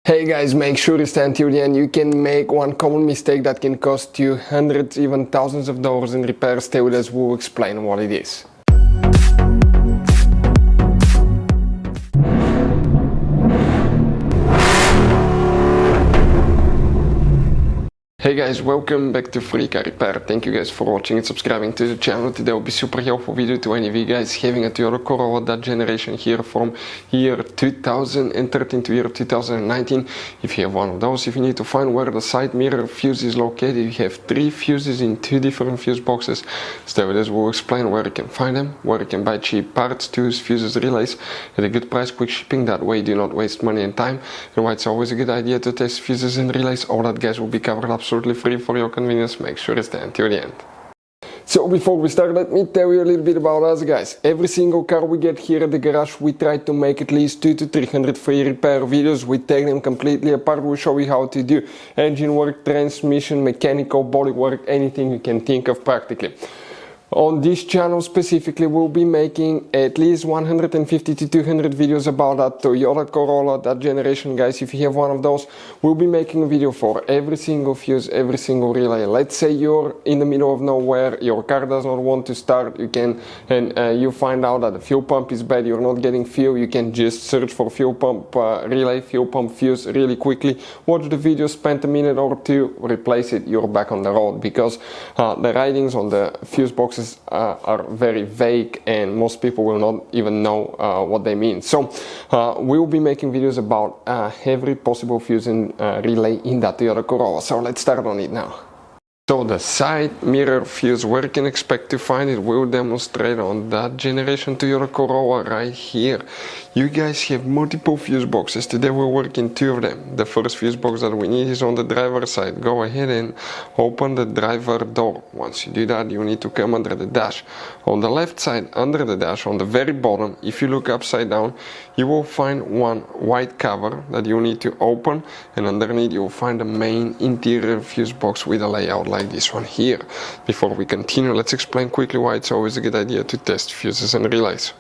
Hey guys, make sure to stay until the end. You can make one common mistake that can cost you hundreds, even thousands of dollars in repairs. Stay with us, we'll explain what it is. Hey guys, welcome back to Free Car Repair. Thank you guys for watching and subscribing to the channel. Today will be super helpful video to any of you guys having a Toyota Corolla, that generation here from year 2013 to year 2019. If you have one of those, if you need to find where the side mirror fuse is located, you have 3 fuses in 2 different fuse boxes. Stay with us, we'll explain where you can find them, where you can buy cheap parts, tools, fuses, relays at a good price, quick shipping. That way you do not waste money and time, and why it's always a good idea to test fuses and relays. All that guys will be covered absolutely free for your convenience. Make sure to stay until the end. So before we start, let me tell you a little bit about us guys. Every single car we get here at the garage, we try to make at least 200 to 300 free repair videos. We take them completely apart. We show you how to do engine work, transmission, mechanical, body work, anything you can think of practically. On this channel specifically, we'll be making at least 150 to 200 videos about that Toyota Corolla, that generation guys. If you have one of those, we'll be making a video for every single fuse, every single relay. Let's say you're in the middle of nowhere, your car does not want to start, you find out that the fuel pump is bad, you're not getting fuel, you can just search for fuel pump relay, fuel pump fuse really quickly, watch the video, spend a minute or two, replace it, you're back on the road, because the writings on the fuse boxes are very vague and most people will not even know what they mean. So we'll be making videos about every possible fuse and relay in that Toyota Corolla. So let's start on it now. So the side mirror fuse, where you can expect to find it, will demonstrate on that generation Toyota Corolla right here. You guys have multiple fuse boxes. Today we're working 2 of them. The first fuse box that we need is on the driver's side. Go ahead and open the driver door. Once you do that, you need to come under the dash. On the left side, under the dash, on the very bottom, if you look upside down, you will find one white cover that you need to open, and underneath you will find the main interior fuse box with a layout like this one here. Before we continue, let's explain quickly why it's always a good idea to test fuses and relays.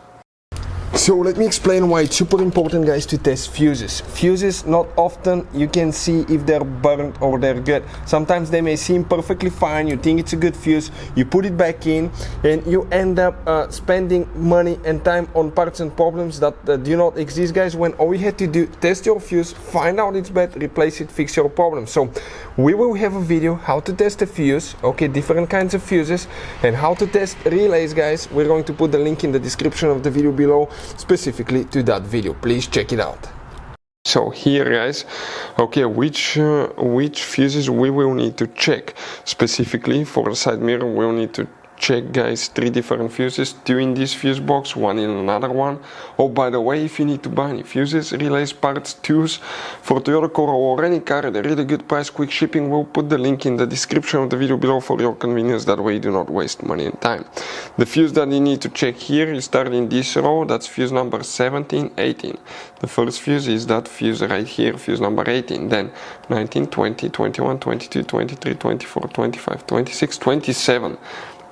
So let me explain why it's super important guys to test fuses. Fuses, not often you can see if they're burnt or they're good. Sometimes they may seem perfectly fine, you think it's a good fuse, you put it back in and you end up spending money and time on parts and problems that do not exist guys, when all you had to do, test your fuse, find out it's bad, replace it, fix your problem. So we will have a video how to test a fuse, okay, different kinds of fuses, and how to test relays guys. We're going to put the link in the description of the video below specifically to that video. Please check it out. So here guys, okay, which fuses we will need to check. Specifically for the side mirror, we'll need to check guys 3 different fuses, 2 in this fuse box, 1 in another one. Oh, by the way, if you need to buy any fuses, relays, parts, tools for Toyota Corolla or any car at a really good price, quick shipping, we'll put the link in the description of the video below for your convenience. That way you do not waste money and time. The fuse that you need to check here, you start in this row, that's fuse number 17, 18. The first fuse is that fuse right here, fuse number 18. Then 19, 20, 21, 22, 23, 24, 25, 26, 27.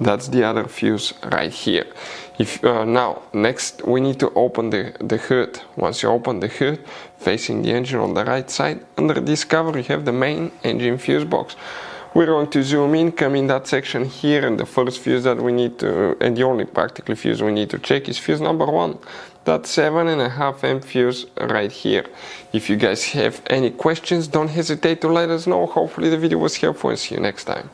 That's the other fuse right here. Now, next we need to open the hood. Once you open the hood, facing the engine on the right side, under this cover you have the main engine fuse box. We're going to zoom in, come in that section here, and the first fuse that we need to, and the only practically fuse we need to check is fuse number 1. That 7.5 amp fuse right here. If you guys have any questions, don't hesitate to let us know. Hopefully the video was helpful, and see you next time.